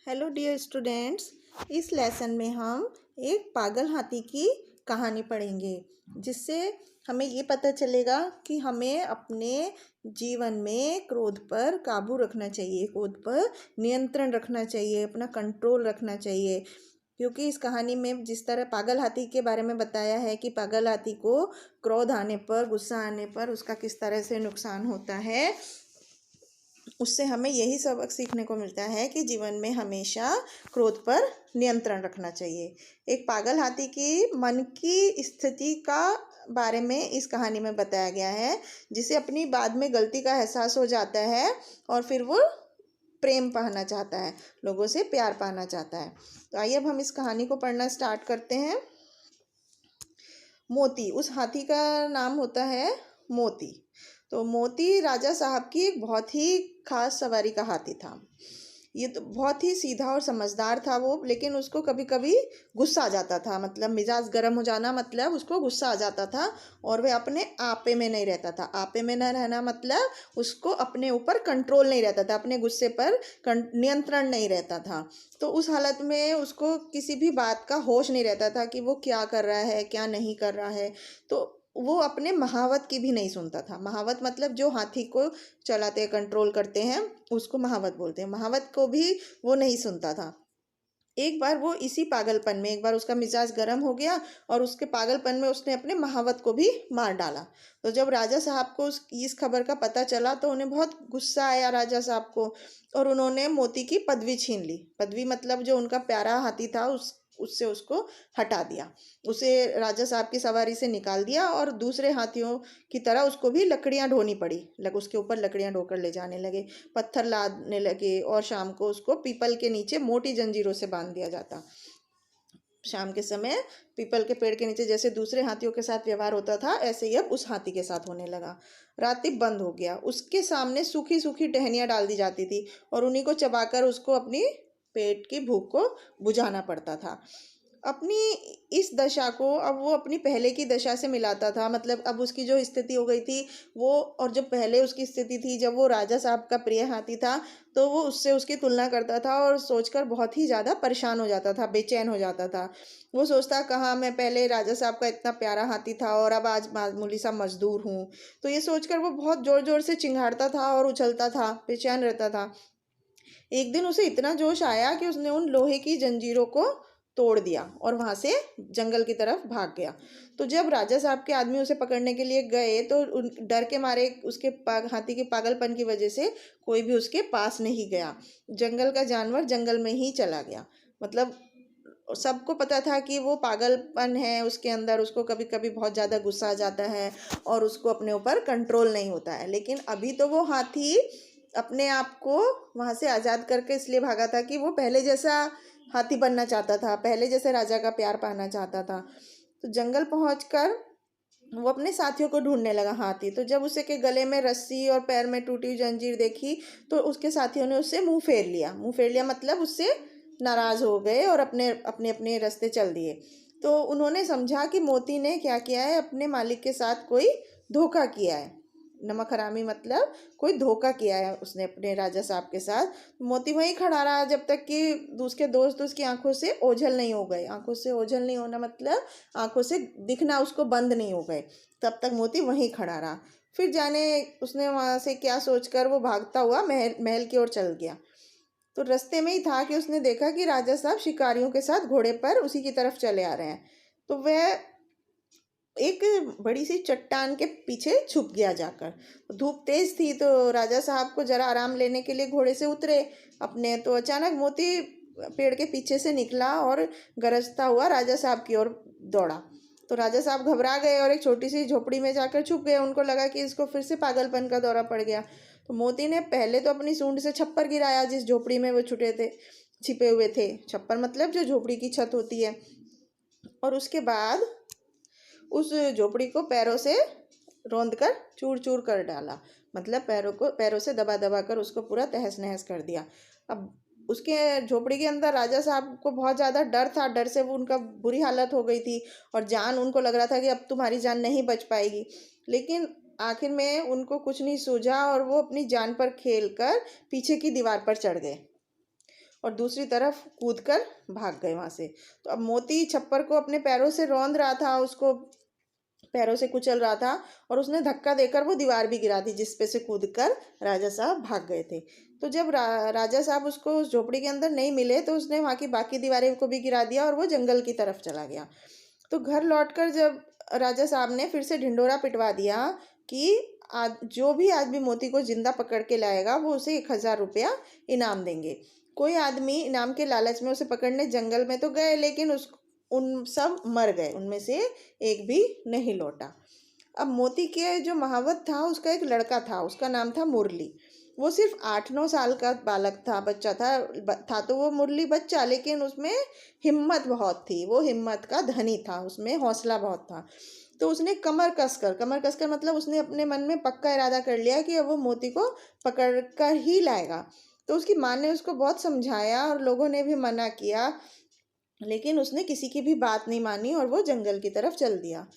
Hello dear students. इस lesson में हम एक पागल हाथी की कहानी पढ़ेंगे, जिससे हमें ये पता चलेगा कि हमें अपने जीवन में क्रोध पर काबू रखना चाहिए, क्रोध पर नियंत्रण रखना चाहिए, अपना कंट्रोल रखना चाहिए। क्योंकि इस कहानी में जिस तरह पागल हाथी के बारे में बताया है कि पागल हाथी को क्रोध आने पर, गुस्सा आने पर उसका किस तरह से नुकसान होता है, उससे हमें यही सबक सीखने को मिलता है कि जीवन में हमेशा क्रोध पर नियंत्रण रखना चाहिए। एक पागल हाथी की मन की स्थिति का बारे में इस कहानी में बताया गया है, जिसे अपनी बाद में गलती का एहसास हो जाता है और फिर वो प्रेम पाना चाहता है, लोगों से प्यार पाना चाहता है। तो आइए अब हम इस कहानी को पढ़ना स्टार्ट करते हैं। मोती, उस हाथी का नाम होता है मोती। तो मोती राजा साहब की एक बहुत ही खास सवारी का हाथी था। ये तो बहुत ही सीधा और समझदार था वो, लेकिन उसको कभी कभी गुस्सा आ जाता था। मतलब मिजाज गर्म हो जाना, मतलब उसको गुस्सा आ जाता था और वह अपने आपे में नहीं रहता था। आपे में न रहना मतलब उसको अपने ऊपर कंट्रोल नहीं रहता था, अपने गुस्से पर नियंत्रण नहीं रहता था। तो उस हालत में उसको किसी भी बात का होश नहीं रहता था कि वो क्या कर रहा है, क्या नहीं कर रहा है। तो वो अपने महावत की भी नहीं सुनता था। महावत मतलब जो हाथी को चलाते हैं, कंट्रोल करते हैं, उसको महावत बोलते हैं। महावत को भी वो नहीं सुनता था। एक बार वो इसी पागलपन में, एक बार उसका मिजाज गर्म हो गया और उसके पागलपन में उसने अपने महावत को भी मार डाला। तो जब राजा साहब को इस खबर का पता चला तो उन्हें बहुत गुस्सा आया राजा साहब को, और उन्होंने मोती की पदवी छीन ली। पदवी मतलब जो उनका प्यारा हाथी था उससे उसको हटा दिया, उसे राजा साहब की सवारी से निकाल दिया और दूसरे हाथियों की तरह उसको भी लकड़ियां ढोनी पड़ी। उसके ऊपर लकड़ियां ढोकर ले जाने लगे, पत्थर लादने लगे और शाम को उसको पीपल के नीचे मोटी जंजीरों से बांध दिया जाता। शाम के समय पीपल के पेड़ के नीचे जैसे दूसरे हाथियों के साथ व्यवहार होता था, ऐसे ही अब उस हाथी के साथ होने लगा। रात्रि बंद हो गया, उसके सामने सूखी सूखी टहनियाँ डाल दी जाती थी और उन्हीं को चबाकर उसको अपनी पेट की भूख को बुझाना पड़ता था। अपनी इस दशा को अब वो अपनी पहले की दशा से मिलाता था। मतलब अब उसकी जो स्थिति हो गई थी वो, और जो पहले उसकी स्थिति थी जब वो राजा साहब का प्रिय हाथी था, तो वो उससे उसकी तुलना करता था और सोचकर बहुत ही ज़्यादा परेशान हो जाता था, बेचैन हो जाता था। वो सोचता, कहाँ मैं पहले राजा साहब का इतना प्यारा हाथी था और अब आज मामूली सा मजदूर हूँ। तो ये सोचकर वो बहुत ज़ोर ज़ोर से चिंघाड़ता था और उछलता था, बेचैन रहता था। एक दिन उसे इतना जोश आया कि उसने उन लोहे की जंजीरों को तोड़ दिया और वहां से जंगल की तरफ भाग गया। तो जब राजा साहब के आदमी उसे पकड़ने के लिए गए तो डर के मारे, उसके हाथी के पागलपन की वजह से कोई भी उसके पास नहीं गया। जंगल का जानवर जंगल में ही चला गया। मतलब सबको पता था कि वो पागलपन है उसके अंदर, उसको कभी कभी बहुत ज़्यादा गुस्सा आ जाता है और उसको अपने ऊपर कंट्रोल नहीं होता है। लेकिन अभी तो वो हाथी अपने आप को वहाँ से आज़ाद करके इसलिए भागा था कि वो पहले जैसा हाथी बनना चाहता था, पहले जैसे राजा का प्यार पाना चाहता था। तो जंगल पहुंचकर वो अपने साथियों को ढूंढने लगा हाथी। तो जब उसे के गले में रस्सी और पैर में टूटी हुई जंजीर देखी तो उसके साथियों ने उससे मुंह फेर लिया। मुंह फेर लिया मतलब उससे नाराज हो गए और अपने अपने अपने रास्ते चल दिए। तो उन्होंने समझा कि मोती ने क्या किया है, अपने मालिक के साथ कोई धोखा किया है। नमक हरामी मतलब कोई धोखा किया है उसने अपने राजा साहब के साथ। मोती वहीं खड़ा रहा जब तक कि उसके दोस्त उसकी आंखों से ओझल नहीं हो गए। आंखों से ओझल नहीं होना मतलब आंखों से दिखना उसको बंद नहीं हो गए, तब तक मोती वहीं खड़ा रहा। फिर जाने उसने वहां से क्या सोचकर वो भागता हुआ महल महल की ओर चल गया। तो रास्ते में ही था कि उसने देखा कि राजा साहब शिकारियों के साथ घोड़े पर उसी की तरफ चले आ रहे हैं। तो वह एक बड़ी सी चट्टान के पीछे छुप गया जाकर। धूप तेज थी तो राजा साहब को जरा आराम लेने के लिए घोड़े से उतरे अपने, तो अचानक मोती पेड़ के पीछे से निकला और गरजता हुआ राजा साहब की ओर दौड़ा। तो राजा साहब घबरा गए और एक छोटी सी झोपड़ी में जाकर छुप गए। उनको लगा कि इसको फिर से पागलपन का दौरा पड़ गया। तो मोती ने पहले तो अपनी सूंड से छप्पर गिराया जिस झोपड़ी में वो छिपे हुए थे। छप्पर मतलब जो झोपड़ी की छत होती है। और उसके बाद उस झोपड़ी को पैरों से रौंद कर चूर चूर कर डाला। मतलब पैरों से दबा दबा कर उसको पूरा तहस नहस कर दिया। अब उसके झोपड़ी के अंदर राजा साहब को बहुत ज़्यादा डर था। डर से वो उनका बुरी हालत हो गई थी और जान, उनको लग रहा था कि अब तुम्हारी जान नहीं बच पाएगी। लेकिन आखिर में उनको कुछ नहीं सूझा और वो अपनी जान पर खेल कर पीछे की दीवार पर चढ़ गए। और दूसरी तरफ कूदकर भाग गए वहाँ से। तो अब मोती छप्पर को अपने पैरों से रौंद रहा था, उसको पैरों से कुचल रहा था, और उसने धक्का देकर वो दीवार भी गिरा दी जिस पे से कूदकर राजा साहब भाग गए थे। तो जब राजा साहब उसको उस झोपड़ी के अंदर नहीं मिले तो उसने वहाँ की बाकी दीवारें को भी गिरा दिया और वो जंगल की तरफ चला गया। तो घर लौटकर जब राजा साहब ने फिर से ढिंढोरा पिटवा दिया कि आज जो भी आदमी मोती को जिंदा पकड़ के लाएगा वो उसे 1,000 रुपया इनाम देंगे। कोई आदमी इनाम के लालच में उसे पकड़ने जंगल में तो गए, लेकिन उन सब मर गए, उनमें से एक भी नहीं लौटा। अब मोती के जो महावत था उसका एक लड़का था, उसका नाम था मुरली। वो सिर्फ 8-9 साल का बालक था, बच्चा था तो वो मुरली बच्चा, लेकिन उसमें हिम्मत बहुत थी, वो हिम्मत का धनी था, उसमें हौसला बहुत था। तो उसने कमर कसकर मतलब उसने अपने मन में पक्का इरादा कर लिया कि अब वो मोती को पकड़ कर ही लाएगा। तो उसकी माँ ने उसको बहुत समझाया और लोगों ने भी मना किया, लेकिन उसने किसी की भी बात नहीं मानी और वो जंगल की तरफ चल दिया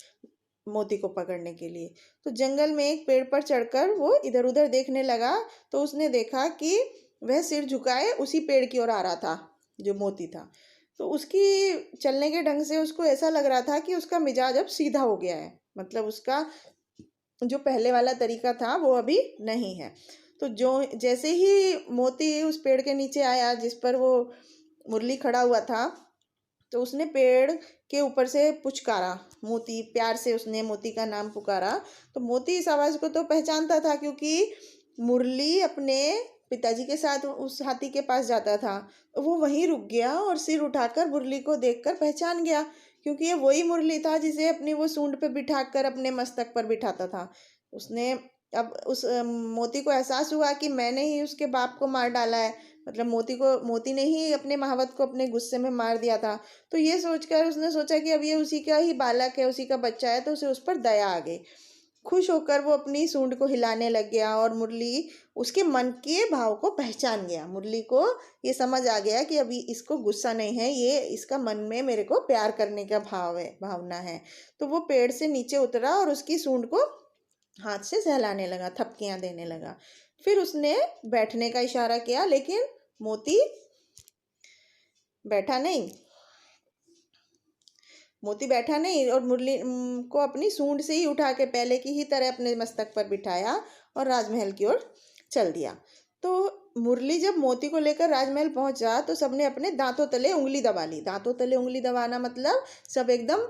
मोती को पकड़ने के लिए। तो जंगल में एक पेड़ पर चढ़कर वो इधर उधर देखने लगा, तो उसने देखा कि वह सिर झुकाए उसी पेड़ की ओर आ रहा था जो मोती था। तो उसकी चलने के ढंग से उसको ऐसा लग रहा था कि उसका मिजाज अब सीधा हो गया है, मतलब उसका जो पहले वाला तरीका था वो अभी नहीं है। तो जैसे ही मोती उस पेड़ के नीचे आया जिस पर वो मुरली खड़ा हुआ था, तो उसने पेड़ के ऊपर से पुचकारा, मोती, प्यार से उसने मोती का नाम पुकारा। तो मोती इस आवाज़ को तो पहचानता था, क्योंकि मुरली अपने पिताजी के साथ उस हाथी के पास जाता था। तो वो वहीं रुक गया और सिर उठाकर मुरली को देखकर पहचान गया, क्योंकि ये वही मुरली था जिसे अपनी वो सूंड पे बिठाकर अपने मस्तक पर बिठाता था। उसने अब उस मोती को एहसास हुआ कि मैंने ही उसके बाप को मार डाला है, मतलब मोती ने ही अपने महावत को अपने गुस्से में मार दिया था। तो ये सोचकर उसने सोचा कि अब ये उसी का ही बालक है, उसी का बच्चा है, तो उसे उस पर दया आ गई। खुश होकर वो अपनी सूंड को हिलाने लग गया और मुरली उसके मन के भाव को पहचान गया। मुरली को ये समझ आ गया कि अभी इसको गुस्सा नहीं है, ये इसका मन में मेरे को प्यार करने का भावना है। तो वो पेड़ से नीचे उतरा और उसकी सूंड को हाथ से सहलाने लगा, थपकियां देने लगा। फिर उसने बैठने का इशारा किया, लेकिन मोती बैठा नहीं। मोती बैठा नहीं और मुरली को अपनी सूंड से ही उठा के पहले की ही तरह अपने मस्तक पर बिठाया और राजमहल की ओर चल दिया। तो मुरली जब मोती को लेकर राजमहल पहुंचा तो सबने अपने दांतों तले उंगली दबा ली। दांतों तले उंगली दबाना मतलब सब एकदम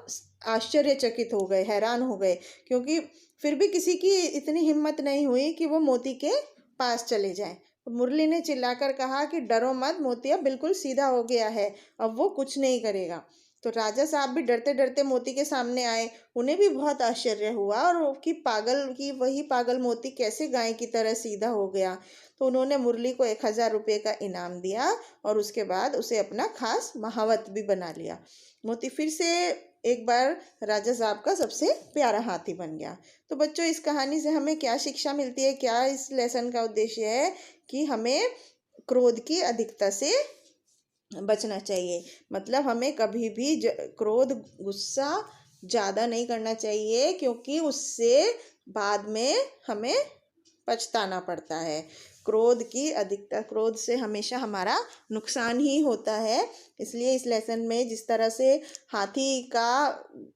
आश्चर्यचकित हो गए, हैरान हो गए, क्योंकि फिर भी किसी की इतनी हिम्मत नहीं हुई कि वो मोती के पास चले जाएं। तो मुरली ने चिल्लाकर कहा कि डरो मत, मोती अब बिल्कुल सीधा हो गया है, अब वो कुछ नहीं करेगा। तो राजा साहब भी डरते डरते मोती के सामने आए। उन्हें भी बहुत आश्चर्य हुआ और कि वही पागल मोती कैसे गाय की तरह सीधा हो गया। तो उन्होंने मुरली को 1,000 रुपये का इनाम दिया और उसके बाद उसे अपना खास महावत भी बना लिया। मोती फिर से एक बार राजा साहब का सबसे प्यारा हाथी बन गया। तो बच्चों, इस कहानी से हमें क्या शिक्षा मिलती है, क्या इस लेसन का उद्देश्य है कि हमें क्रोध की अधिकता से बचना चाहिए। मतलब हमें कभी भी क्रोध, गुस्सा ज़्यादा नहीं करना चाहिए, क्योंकि उससे बाद में हमें पछताना पड़ता है। क्रोध से हमेशा हमारा नुकसान ही होता है। इसलिए इस लेसन में जिस तरह से हाथी का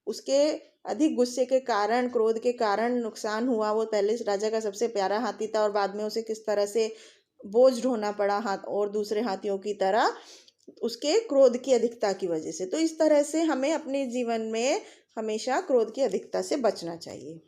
उसके अधिक गुस्से के कारण, क्रोध के कारण नुकसान हुआ, वो पहले राजा का सबसे प्यारा हाथी था और बाद में उसे किस तरह से बोझ ढोना पड़ा हाथ और दूसरे हाथियों की तरह, उसके क्रोध की अधिकता की वजह से। तो इस तरह से हमें अपने जीवन में हमेशा क्रोध की अधिकता से बचना चाहिए।